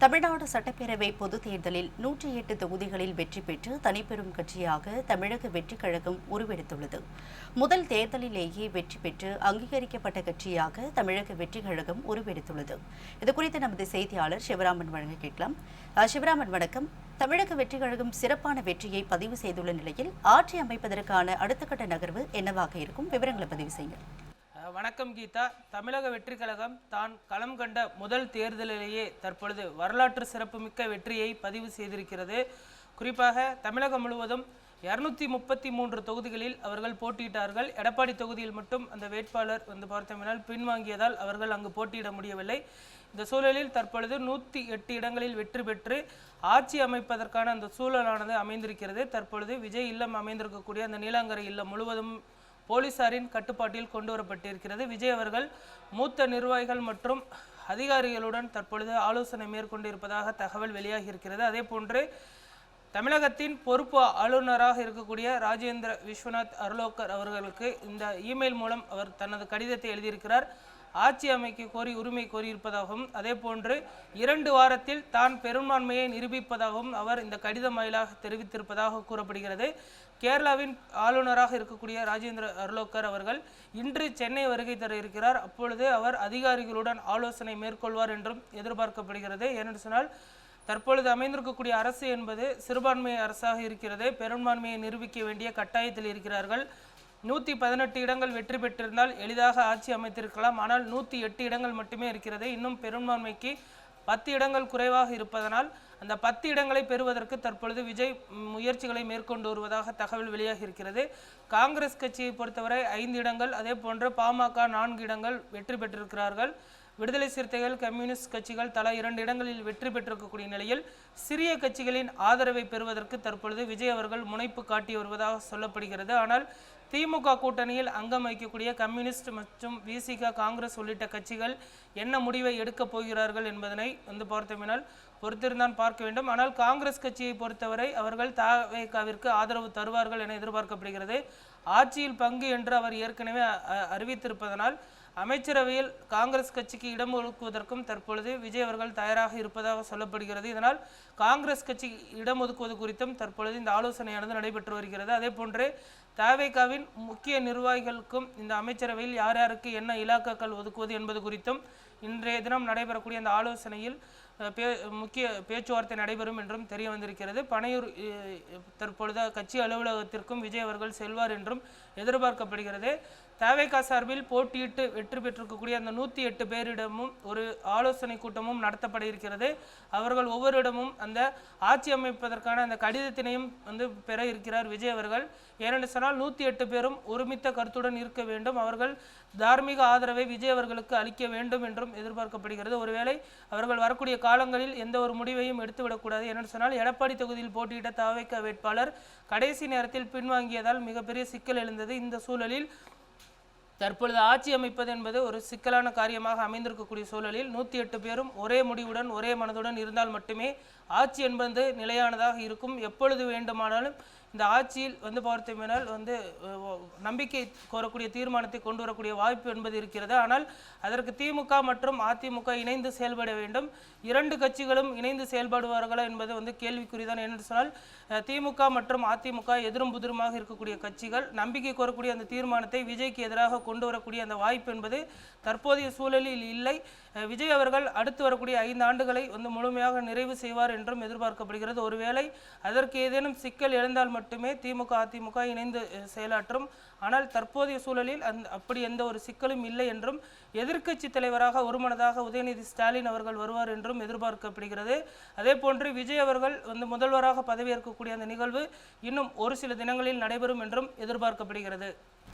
தமிழ்நாடு சட்டப்பேரவை பொதுத் தேர்தலில் 108 தொகுதிகளில் வெற்றி பெற்று தனிப்பெரும் கட்சியாக தமிழக வெற்றிக் கழகம் உருவெடுத்துள்ளது. முதல் தேர்தலிலேயே வெற்றி பெற்று அங்கீகரிக்கப்பட்ட கட்சியாக தமிழக வெற்றிக் கழகம் உருவெடுத்துள்ளது. இதுகுறித்து நமது செய்தியாளர் சிவராமன் வழங்க கேட்கலாம். சிவராமன், வணக்கம். தமிழக வெற்றிக் கழகம் சிறப்பான வெற்றியை பதிவு செய்துள்ள நிலையில் ஆட்சி அமைப்பதற்கான அடுத்த கட்ட நகர்வு என்னவாக இருக்கும்? விவரங்களை பதிவு செய்யுங்கள். வணக்கம் கீதா. தமிழக வெற்றி கழகம் தான் களம் கண்ட முதல் தேர்தலிலேயே தற்பொழுது வரலாற்று சிறப்புமிக்க வெற்றியை பதிவு செய்திருக்கிறது. குறிப்பாக தமிழகம் முழுவதும் 233 தொகுதிகளில் அவர்கள் போட்டியிட்டார்கள். எடப்பாடி தொகுதியில் மட்டும் அந்த வேட்பாளர் பார்த்தோம்னால் பின்வாங்கியதால் அவர்கள் அங்கு போட்டியிட முடியவில்லை. இந்த சூழலில் தற்பொழுது 108 இடங்களில் வெற்றி பெற்று ஆட்சி அமைப்பதற்கான அந்த சூழலானது அமைந்திருக்கிறது. தற்பொழுது விஜய் இல்லம் அமைந்திருக்கக்கூடிய அந்த நீலாங்கரை இல்லம் முழுவதும் போலீசாரின் கட்டுப்பாட்டில் கொண்டு வரப்பட்டிருக்கிறது. விஜய் அவர்கள் மூத்த நிர்வாகிகள் மற்றும் அதிகாரிகளுடன் தற்பொழுது ஆலோசனை மேற்கொண்டிருப்பதாக தகவல் வெளியாகி இருக்கிறது. அதே போன்று தமிழகத்தின் பொறுப்பு ஆளுநராக இருக்கக்கூடிய ராஜேந்திர விஸ்வநாத் அர்லோகர் அவர்களுக்கு இந்த இமெயில் மூலம் அவர் தனது கடிதத்தை எழுதியிருக்கிறார். ஆட்சி அமைக்க கோரி உரிமை கோரியிருப்பதாகவும் அதே போன்று 2 வாரத்தில் தான் பெரும்பான்மையை நிரூபிப்பதாகவும் அவர் இந்த கடிதம் வாயிலாக தெரிவித்திருப்பதாக கூறப்படுகிறது. கேரளாவின் ஆளுநராக இருக்கக்கூடிய ராஜேந்திர அர்லோகர் அவர்கள் இன்று சென்னை வருகை தர இருக்கிறார். அப்பொழுது அவர் அதிகாரிகளுடன் ஆலோசனை மேற்கொள்வார் என்றும் எதிர்பார்க்கப்படுகிறது. ஏனென்று சொன்னால் தற்பொழுது அமைந்திருக்கக்கூடிய அரசு என்பது சிறுபான்மை அரசாக இருக்கிறது. பெரும்பான்மையை நிரூபிக்க வேண்டிய கட்டாயத்தில் இருக்கிறார்கள். 118 இடங்கள் வெற்றி பெற்றிருந்தால் எளிதாக ஆட்சி அமைத்திருக்கலாம். ஆனால் 108 இடங்கள் மட்டுமே இருக்கிறது. இன்னும் பெரும்பான்மைக்கு 10 இடங்கள் குறைவாக இருப்பதனால் அந்த 10 இடங்களை பெறுவதற்கு தற்பொழுது விஜய் முயற்சிகளை மேற்கொண்டு வருவதாக தகவல் வெளியாகி இருக்கிறது. காங்கிரஸ் கட்சியை பொறுத்தவரை 5 இடங்கள், அதே போன்று பாமக 4 இடங்கள் வெற்றி பெற்றிருக்கிறார்கள். விடுதலை சிறுத்தைகள், கம்யூனிஸ்ட் கட்சிகள் தலா 2 இடங்களில் வெற்றி பெற்றிருக்கக்கூடிய நிலையில் சிறிய கட்சிகளின் ஆதரவை பெறுவதற்கு தற்பொழுது விஜய் அவர்கள் முனைப்பு காட்டி வருவதாக சொல்லப்படுகிறது. ஆனால் திமுக கூட்டணியில் அங்கம் வகிக்கக்கூடிய கம்யூனிஸ்ட் மற்றும் விசிக, காங்கிரஸ் உள்ளிட்ட கட்சிகள் என்ன முடிவை எடுக்கப் போகிறார்கள் என்பதனை பார்த்தோம்னால் பொறுத்திருந்தான் பார்க்க வேண்டும். ஆனால் காங்கிரஸ் கட்சியை பொறுத்தவரை அவர்கள் தவேகாவிற்கு ஆதரவு தருவார்கள் என எதிர்பார்க்கப்படுகிறது. ஆட்சியில் பங்கு என்று அவர் ஏற்கனவே அறிவித்திருப்பதனால் அமைச்சரவையில் காங்கிரஸ் கட்சிக்கு இடம் ஒதுக்குவதற்கும் தற்பொழுது விஜய் அவர்கள் தயாராக இருப்பதாக சொல்லப்படுகிறது. இதனால் காங்கிரஸ் கட்சி இடம் ஒதுக்குவது குறித்தும் தற்பொழுது இந்த ஆலோசனையானது நடைபெற்று வருகிறது. அதே போன்று தவேகாவின் முக்கிய நிர்வாகிகளுக்கும் இந்த அமைச்சரவையில் யார் யாருக்கு என்ன இலாக்காக்கள் ஒதுக்குவது என்பது குறித்தும் இன்றைய தினம் நடைபெறக்கூடிய அந்த ஆலோசனையில் முக்கிய பேச்சுவார்த்தை நடைபெறும் என்றும் தெரிய வந்திருக்கிறது. பனையூர் தற்பொழுது கட்சி அலுவலகத்திற்கும் விஜய் அவர்கள் செல்வார் என்றும் எதிர்பார்க்கப்படுகிறது. தவேகா சார்பில் போட்டியிட்டு வெற்றி பெற்றிருக்கக்கூடிய அந்த 108 பேரிடமும் ஒரு ஆலோசனை கூட்டமும் நடத்தப்பட இருக்கிறது. அவர்கள் ஒவ்வொருடமும் அந்த ஆட்சி அமைப்பதற்கான அந்த கடிதத்தினையும் பெற இருக்கிறார் விஜய் அவர்கள். ஏனென்று சொன்னால் 108 பேரும் ஒருமித்த கருத்துடன் இருக்க வேண்டும். அவர்கள் தார்மீக ஆதரவை விஜய் அவர்களுக்கு அளிக்க வேண்டும் என்றும் எதிர்பார்க்கப்படுகிறது. ஒருவேளை அவர்கள் வரக்கூடிய காலங்களில் எந்த ஒரு முடிவையும் எடுத்துவிடக்கூடாது. ஏனென்று சொன்னால் எடப்பாடி தொகுதியில் போட்டியிட்ட தவேகா வேட்பாளர் கடைசி நேரத்தில் பின்வாங்கியதால் மிகப்பெரிய சிக்கல் எழுந்தது. இந்த சூழலில் தற்பொழுது ஆட்சி அமைப்பது என்பது ஒரு சிக்கலான காரியமாக அமைந்திருக்கக்கூடிய சூழலில் 108 பேரும் ஒரே முடிவுடன் ஒரே மனதுடன் இருந்தால் மட்டுமே ஆட்சி என்பது நிலையானதாக இருக்கும். எப்பொழுது வேண்டுமானாலும் இந்த ஆட்சியில் பார்த்தோம்னால் நம்பிக்கை கோரக்கூடிய தீர்மானத்தை கொண்டு வரக்கூடிய வாய்ப்பு என்பது இருக்கிறது. ஆனால் அதற்கு திமுக மற்றும் அதிமுக இணைந்து செயல்பட வேண்டும். 2 கட்சிகளும் இணைந்து செயல்படுவார்களா என்பது கேள்விக்குறிதான். என்று சொன்னால் திமுக மற்றும் அதிமுக எதிரும் புதிருமாக இருக்கக்கூடிய கட்சிகள் நம்பிக்கை கோரக்கூடிய அந்த தீர்மானத்தை விஜய்க்கு எதிராக கொண்டு வரக்கூடிய அந்த வாய்ப்பு என்பது தற்போதைய சூழலில் இல்லை. விஜய் அவர்கள் அடுத்து வரக்கூடிய 5 ஆண்டுகளை முழுமையாக நிறைவு செய்வார் என்றும் எதிர்பார்க்கப்படுகிறது. ஒருவேளை அதற்கு ஏதேனும் சிக்கல் எழுந்தால் மட்டுமே திமுக அதிமுக இணைந்து செயலாற்றும். ஆனால் தற்போதைய சூழலில் அப்படி எந்த ஒரு சிக்கலும் இல்லை என்றும் எதிர்க்கட்சி தலைவராக ஒருமனதாக உதயநிதி ஸ்டாலின் அவர்கள் வருவார் என்றும் எதிர்பார்க்கப்படுகிறது. அதே போன்று விஜய் அவர்கள் முதல்வராக பதவியேற்கக்கூடிய அந்த நிகழ்வு இன்னும் ஒரு சில தினங்களில் நடைபெறும் என்றும் எதிர்பார்க்கப்படுகிறது.